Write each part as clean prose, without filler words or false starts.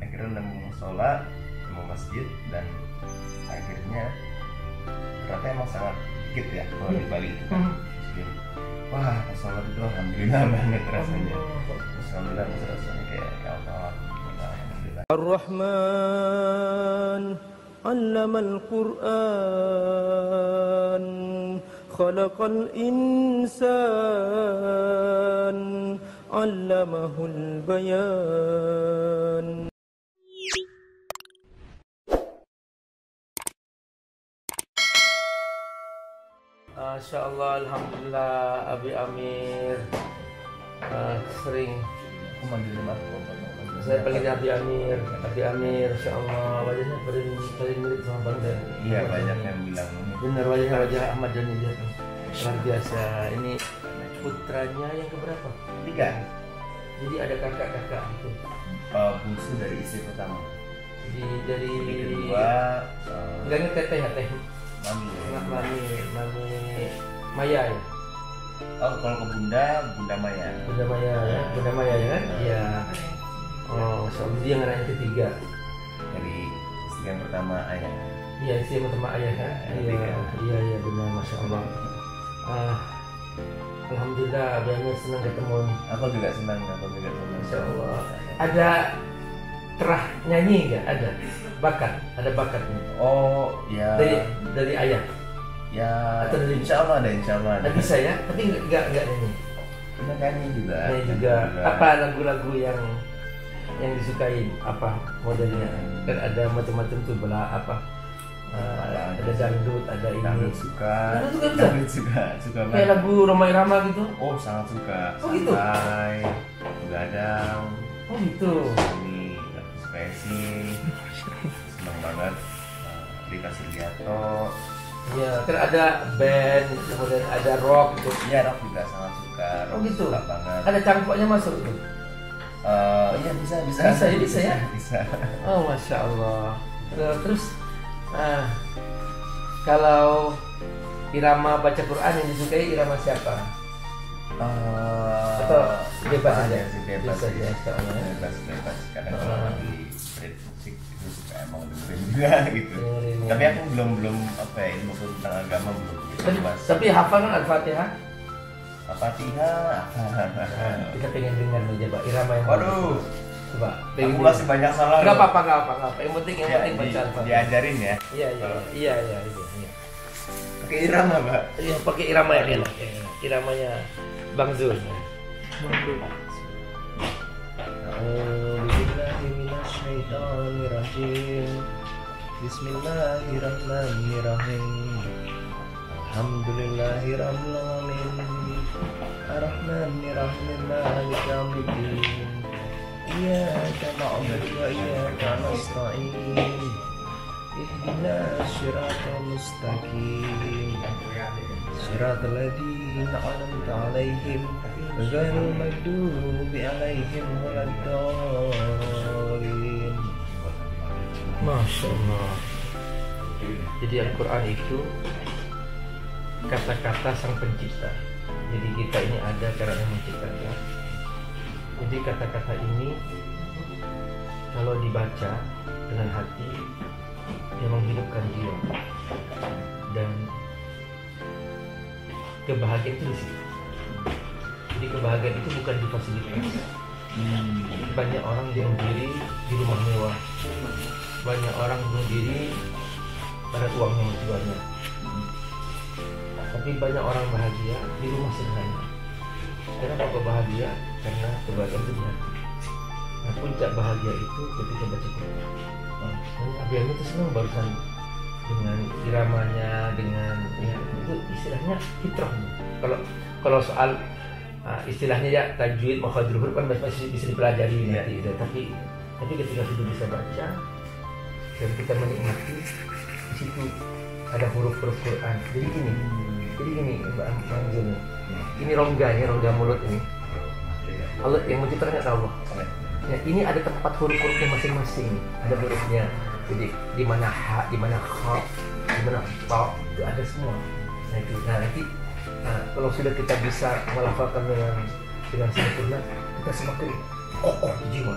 Akhirnya nemu sholat, nemu masjid, dan akhirnya ternyata emang sangat dikit ya kalau di Bali itu kan muslim. Wah pas sholat itu alhamdulillah banget rasanya. Terus alhamdulillah pas rasanya kayak ya Allah, alhamdulillah. Ar-Rahman 'allamal Qur'an khalaqal insan 'allamahul bayan. Masya Allah, alhamdulillah Abi Amir sering saya panggil Abi Amir, Masya Allah wajahnya paling mirip sama Bang Dan. Iya banyak yang bilang Benar wajahnya wajah Ahmad Dhani dia tuh luar biasa. Ini putranya yang keberapa? 3. Jadi ada kakak-kakak itu. Bungsu dari istri pertama. Jadi dari Kedua enggak ingat teteh ya teh. mami. Mami Maya ya. Oh kalau ke Bunda Maya. Bunda Maya ya, Bunda Maya ya kan? Iya. Oh, soal dia yang yang ketiga. Dari istri yang pertama ayah. Iya, istri yang pertama ayah kan? Iya benar, Masya Allah. Alhamdulillah, banyak senang ketemu nih. Aku juga senang. Masya Allah. Ada terah nyanyi nggak? Ada bakatnya. Oh ya. Dari ayah. Ya. Atau dari insya Allah ada. Ada bisa ya, tapi nggak nyanyi. Kita nyanyi juga. Apa lagu-lagu yang disukain? Apa modelnya? Kan ada macam-macam tuh ada dangdut, ada ini. Dangdut suka. Dangdut suka kayak banget. lagu Roma Irama gitu. Oh sangat suka. Oh gitu. Santai, begadang. Oh gitu. Ini lagu suka sih. Senang banget. Dikasih Liato. Iya, kan ada band, kemudian ada rock gitu. Iya rock juga sangat suka. Rock Oh gitu. Suka banget. Ada cangkoknya masuk tuh. Iya bisa. Bisa ya? Bisa. Oh Masya Allah. Terus kalau irama baca Quran yang disukai irama siapa? Atau bebas aja? Bebas saja. Bebas. Kadang kalau lagi street musik itu suka emang dengerin juga gitu. Tapi aku belum apa ya ilmu tentang agama belum gitu. Tapi hafal kan Al-Fatihah? Al-Fatihah. Kita pengen dengar nih coba irama yang Waduh. Coba. Aku masih banyak salah. Gak apa-apa. Yang penting baca Al-Fatihah. Diajarin ya. Iya. Pakai irama, Mbak. Iya, pakai irama yang enak. Iramanya Bang Zul. Bismillahirrahmanirrahim. Alhamdulillahirabbil alamin. Arrahmanirrahim. Maliki yaumiddin. Iyyaka na'budu wa iyyaka nasta'in. Ihdinas siratal mustaqim. Siratal ladzina an'amta 'alaihim ghairil maghdubi 'alaihim waladdallin. Masya Allah. Jadi Al-Quran itu kata-kata sang pencipta. Jadi kita ini ada karena yang menciptakan. Jadi kata-kata ini kalau dibaca dengan hati dia menghidupkan jiwa dan kebahagiaan itu di situ. Jadi kebahagiaan itu bukan di fasilitas. Banyak orang bunuh diri di rumah mewah. Banyak orang bunuh diri pada uangnya masih banyak. Tapi banyak orang bahagia di rumah sederhana. Kenapa kok bahagia? Karena kebahagiaan itu di hati. Nah, puncak bahagia itu ketika baca Quran. Abi Amir itu senang barusan dengan iramanya, dengan ya, itu istilahnya fitrah. Kalau soal istilahnya ya tajwid, makhrajul huruf kan masih bisa dipelajari nanti. Tapi ketika sudah bisa baca dan kita menikmati di situ ada huruf-huruf Quran. Jadi gini Mbak Manzul. Ini rongga mulut ini. Allah yang menciptakan Allah. Ya, ini ada tempat huruf-hurufnya masing-masing. Ada hurufnya. Jadi di mana ha, di mana kha, di mana ta, itu ada semua. Nanti kalau sudah kita bisa melafalkan dengan sempurna, kita semakin kokoh di jiwa.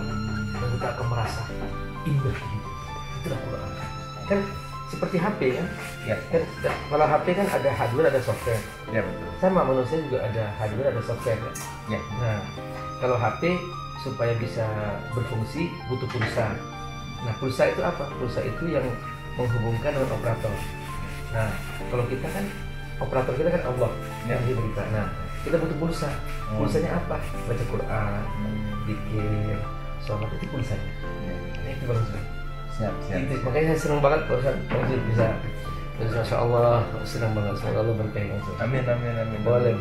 Dan kita akan merasa indah gitu. Itulah Quran. Kan seperti HP kan? Ya. Kan kalau HP kan ada hardware ada software. Ya betul. Sama manusia juga ada hardware ada software kan? Ya. Nah, kalau HP supaya bisa berfungsi butuh pulsa. Nah, pulsa itu apa? Pulsa itu yang menghubungkan dengan operator. Nah, kalau kita kan operator kita kan Allah yang hidup kita. Nah, kita butuh pulsa. Pulsanya apa? Baca Quran, zikir, sholat, itu pulsanya. Ini itu baru Siap. itu, makanya saya senang banget barusan bisa Masya Allah, senang banget. Semoga Allah berkahi. Amin. Boleh,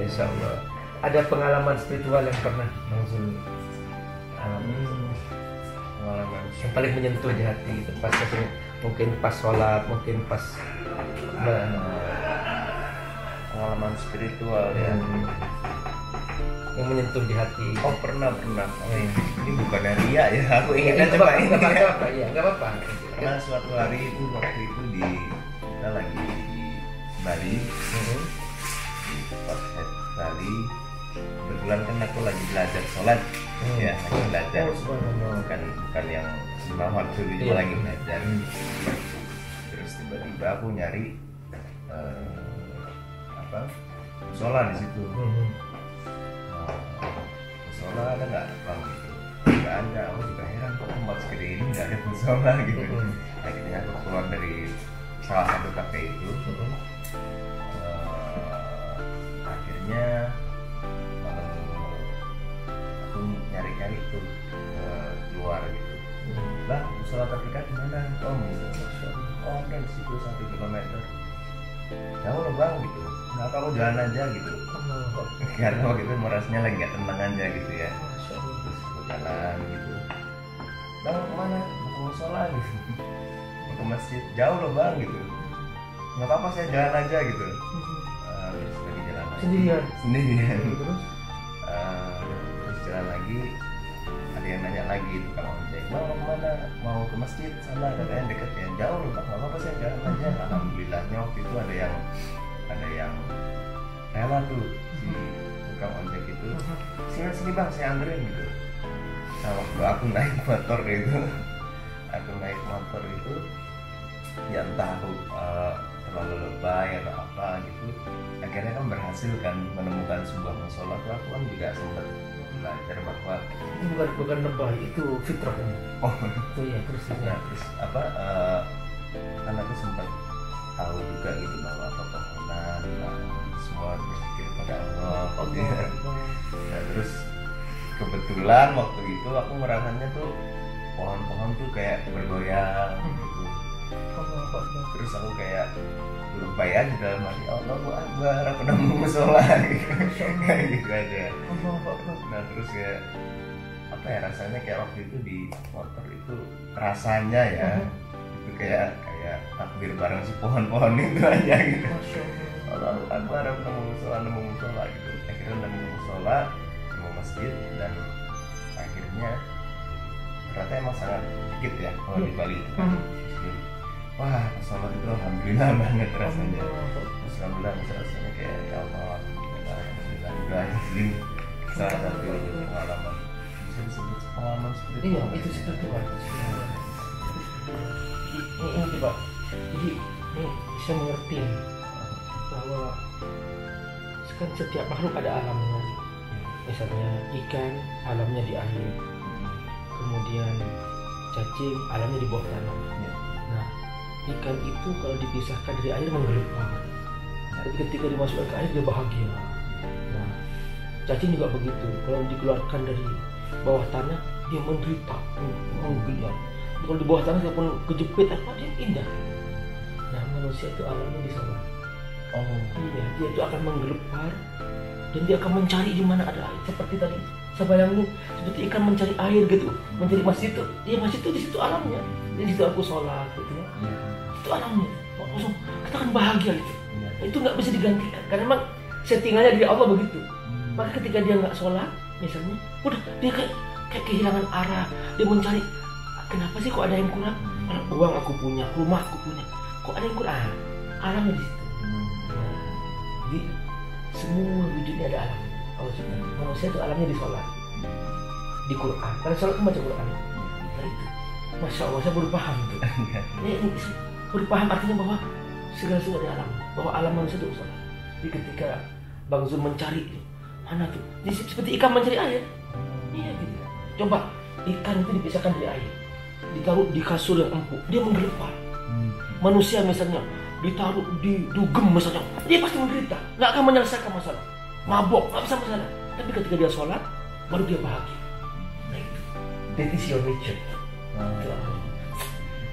Insya Allah. Ada pengalaman spiritual yang pernah langsung Pengalaman yang paling menyentuh di hati itu pas mungkin pas sholat, mungkin pas pengalaman spiritual ya. Yang menyentuh di hati. Oh pernah. Ini bukan dari ria ya. Aku ingatnya coba ini. Nggak apa-apa. Karena suatu hari itu waktu itu kita lagi di Bali, di Port Bali. Kebetulan kan aku lagi belajar sholat, ya lagi belajar. Bukan yang sembah waktu itu lagi belajar. Terus tiba-tiba aku nyari sholat di situ. Musola ada nggak bang gitu? Nggak ada. Aku juga heran kok tempat segede ini nggak ada musola gitu. Akhirnya aku keluar dari salah satu kafe itu. Akhirnya aku nyari-nyari tuh keluar gitu. Bang, musola terdekat di mana? Oh ada di situ 1 kilometer. Jauh loh bang gitu. Nggak aku jalan aja gitu. Karena waktu itu merasanya lagi nggak tenang aja gitu ya. Terus aku jalan gitu. Bang kemana? Mau ke musola gitu. Mau ke masjid. Jauh loh bang gitu. Nggak apa-apa saya jalan aja gitu. Terus lagi jalan lagi. Sendirian. Terus jalan lagi. Ada yang nanya lagi itu kalau ojek. Bang mau kemana? Mau ke masjid sana katanya deket ya. Jauh loh bang. Nggak apa-apa saya jalan aja. Alhamdulillahnya waktu itu ada yang rela tuh si tukang ojek itu. Sini bang saya anterin gitu. Nah waktu aku naik motor itu ya entah aku terlalu lebay atau apa gitu, akhirnya kan berhasil kan menemukan sebuah musola. Aku kan juga sempat belajar bahwa itu bukan lebay, itu fitrah kan. Oh itu ya terus karena aku sempat tahu juga gitu bahwa pepohonan semua berpikir pada Allah. Nah terus kebetulan waktu itu aku merasanya tuh pohon-pohon tuh kayak bergoyang gitu. Terus aku kayak lupai aja dalam hati, Allahu Akbar, aku nemu musola gitu. Kayak gitu aja. Nah terus kayak apa ya, rasanya kayak waktu itu di motor itu rasanya ya itu kayak takbir bareng si pohon-pohon itu aja gitu. Allahu Akbar, aku nemu musola gitu. Akhirnya nemu musola, nemu masjid, dan akhirnya ternyata emang sangat dikit ya kalau di Bali itu kan. Wah, sholat itu alhamdulillah banget rasanya. Alhamdulillah rasanya kayak ya Allah, alhamdulillah ini salah satu pengalaman, bisa disebut pengalaman seperti itu. Iya, itu spiritual. Ini coba. Jadi ini saya mengerti bahwa kan setiap makhluk ada alamnya. Misalnya ikan alamnya di air, kemudian cacing alamnya di bawah tanah. Nah, ikan itu kalau dipisahkan dari air menggelepar, tapi ketika dimasukkan ke air dia bahagia. Nah, cacing juga begitu, kalau dikeluarkan dari bawah tanah dia menderita, menggelar. Kalau di bawah tanah dia pun kejepit apa dia indah. Nah, manusia itu alamnya di sana. Oh iya, dia itu akan menggelepar dan dia akan mencari di mana ada air. Seperti tadi saya bayangin seperti ikan mencari air gitu, mencari masjid itu. Dia masjid itu di situ alamnya. Di situ aku sholat gitu ya. Itu alamnya. Langsung kita akan bahagia gitu. Itu nggak bisa digantikan karena memang settingannya dari Allah begitu. Maka ketika dia nggak sholat misalnya, udah dia kayak kehilangan arah. Dia mencari kenapa sih kok ada yang kurang? Uang aku punya, rumah aku punya, kok ada yang kurang? Alamnya di situ. Jadi semua wujudnya ada alam. Manusia itu alamnya di sholat. di Quran. Karena sholat kan baca Quran. Nah itu, masya Allah saya baru paham tuh. Ini baru paham artinya bahwa segala sesuatu ada alam, bahwa alam manusia itu sholat. Jadi ketika Bang Zul mencari mana tuh, jadi seperti ikan mencari air. Iya gitu. Coba ikan itu dipisahkan dari air, ditaruh di kasur yang empuk, dia menggelepar. Manusia misalnya ditaruh di dugem misalnya, dia pasti menderita, nggak akan menyelesaikan masalah, mabok, nggak bisa masalah. Tapi ketika dia sholat, baru dia bahagia. Nah itu, that is your nature.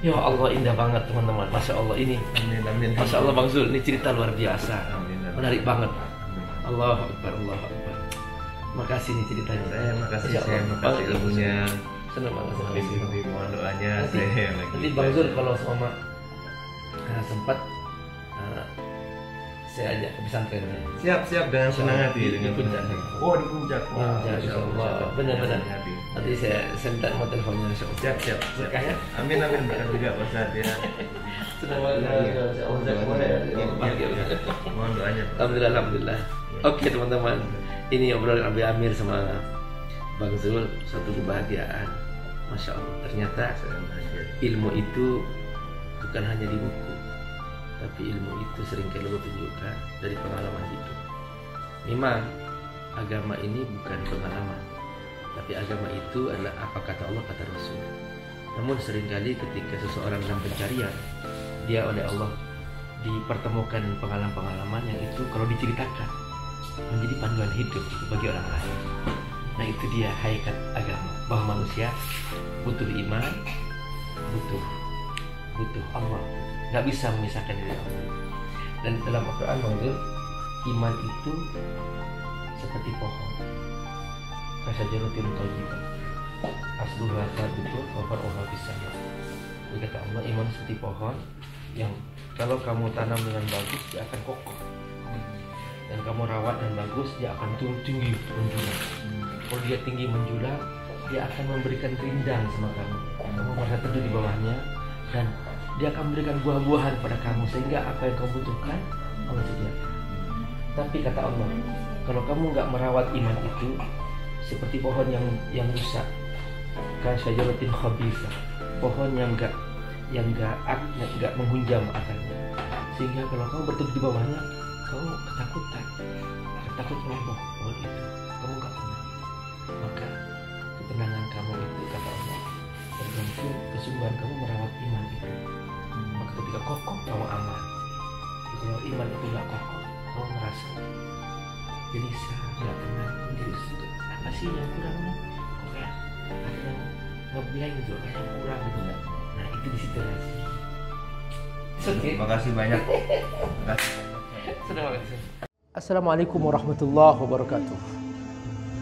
Ya Allah, indah banget teman-teman, masya Allah ini. Amin. Masya Allah Bang Zul, ini cerita luar biasa, Amin. menarik banget. Allahu Akbar, Allahu Akbar. Makasih nih ceritanya. Makasih Insya saya, Allah. makasih ilmunya. Senang banget. Lebih mohon doanya Nanti- saya lagi. Nanti Bang Zul kalau sama sempat saya ajak ke pesantrennya. Siap dengan senang hati Di dengan puncak. senang hati. Oh, di puncak. Wah, Ya, Masya insya Allah. Allah. Benar-benar. Senang hati. Nanti saya minta nomor teleponnya. Insya Allah. Siap. Berkah ya. Amin berkah juga Pak Ustaz ya. Senang banget. Iya. Insya Allah. Bahagia. Mohon doanya. Pak. Alhamdulillah. Oke teman-teman, ini obrolan Abi Amir sama Bang Zul, suatu kebahagiaan. Masya Allah. Ternyata Senang bahagia. ilmu itu bukan hanya di buku, tapi ilmu itu seringkali Allah tunjukkan dari pengalaman hidup. Memang agama ini bukan pengalaman, tapi agama itu adalah apa kata Allah, kata Rasul. Namun seringkali ketika seseorang dalam pencarian, dia oleh Allah dipertemukan pengalaman-pengalaman yang itu kalau diceritakan menjadi panduan hidup bagi orang lain. Nah itu dia hakikat agama, bahwa manusia butuh iman, butuh Allah, nggak bisa memisahkan diri Allah. Dan dalam Al-Quran Bang, iman itu seperti pohon, kasyajarotin thayyibah, asluha thabitun wa far'uha fis sama. Jadi kata Allah, iman seperti pohon yang kalau kamu tanam dengan bagus dia akan kokoh, dan kamu rawat dan bagus dia akan tinggi menjulang. Kalau dia tinggi menjulang, dia akan memberikan rindang sama kamu. Kamu merasa teduh di bawahnya, dan dia akan memberikan buah-buahan pada kamu, sehingga apa yang kamu butuhkan Allah sediakan. Tapi kata Allah, kalau kamu nggak merawat iman itu, seperti pohon yang rusak, kasyajaratin khabithah, pohon yang nggak menghunjam akarnya, sehingga kalau kamu berteduh di bawahnya, kamu takut meroboh pohon itu, kamu nggak tenang. Maka ketenangan kamu itu kata Allah tergantung kesungguhan kamu merawat iman itu. Maka ketika kokoh kamu aman. Tapi kalau iman itu nggak kokoh, kamu merasa gelisah, nggak tenang, menjadi sesuatu. Apa sih yang kurang nih? Kok kayak ada yang ngeblank gitu, kayak yang kurang gitu. Nah itu di situ lagi. Oke. Terima kasih banyak. Sudah makasih. Assalamualaikum warahmatullahi wabarakatuh.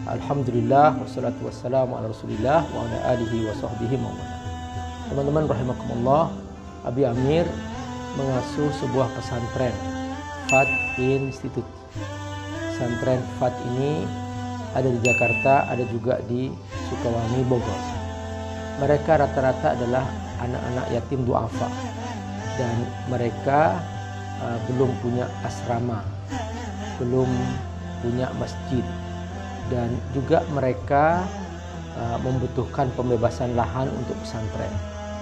Alhamdulillah wassalatu wassalamu ala Rasulillah wa ala alihi wa sahbihi mawala. Teman-teman rahimakumullah, Abi Amir mengasuh sebuah pesantren FAT Institute. Pesantren FAT ini ada di Jakarta, ada juga di Sukawami, Bogor. Mereka rata-rata adalah anak-anak yatim duafa, dan mereka belum punya asrama, belum punya masjid, dan juga mereka membutuhkan pembebasan lahan untuk pesantren.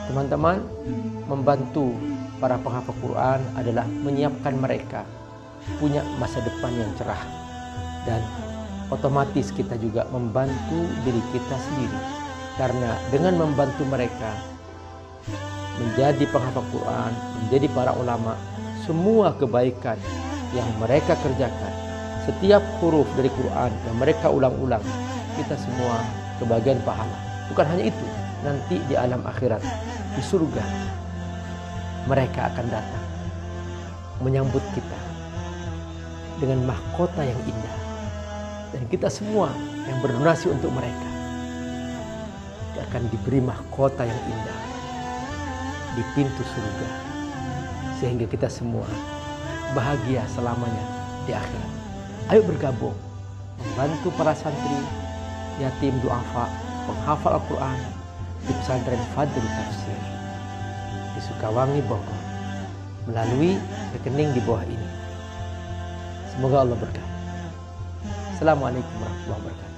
Teman-teman, membantu para penghafal Quran adalah menyiapkan mereka punya masa depan yang cerah, dan otomatis kita juga membantu diri kita sendiri, karena dengan membantu mereka menjadi penghafal Quran, menjadi para ulama, semua kebaikan yang mereka kerjakan, setiap huruf dari Quran yang mereka ulang-ulang, kita semua kebagian pahala. Bukan hanya itu, nanti di alam akhirat, di surga, mereka akan datang menyambut kita dengan mahkota yang indah. Dan kita semua yang berdonasi untuk mereka akan diberi mahkota yang indah di pintu surga, sehingga kita semua bahagia selamanya di akhirat. Ayo bergabung membantu para santri yatim duafa penghafal Al-Quran di pesantren Fadl Tafsir di Sukawangi, Bogor, melalui rekening di bawah ini. Semoga Allah berkati. Assalamualaikum warahmatullahi wabarakatuh.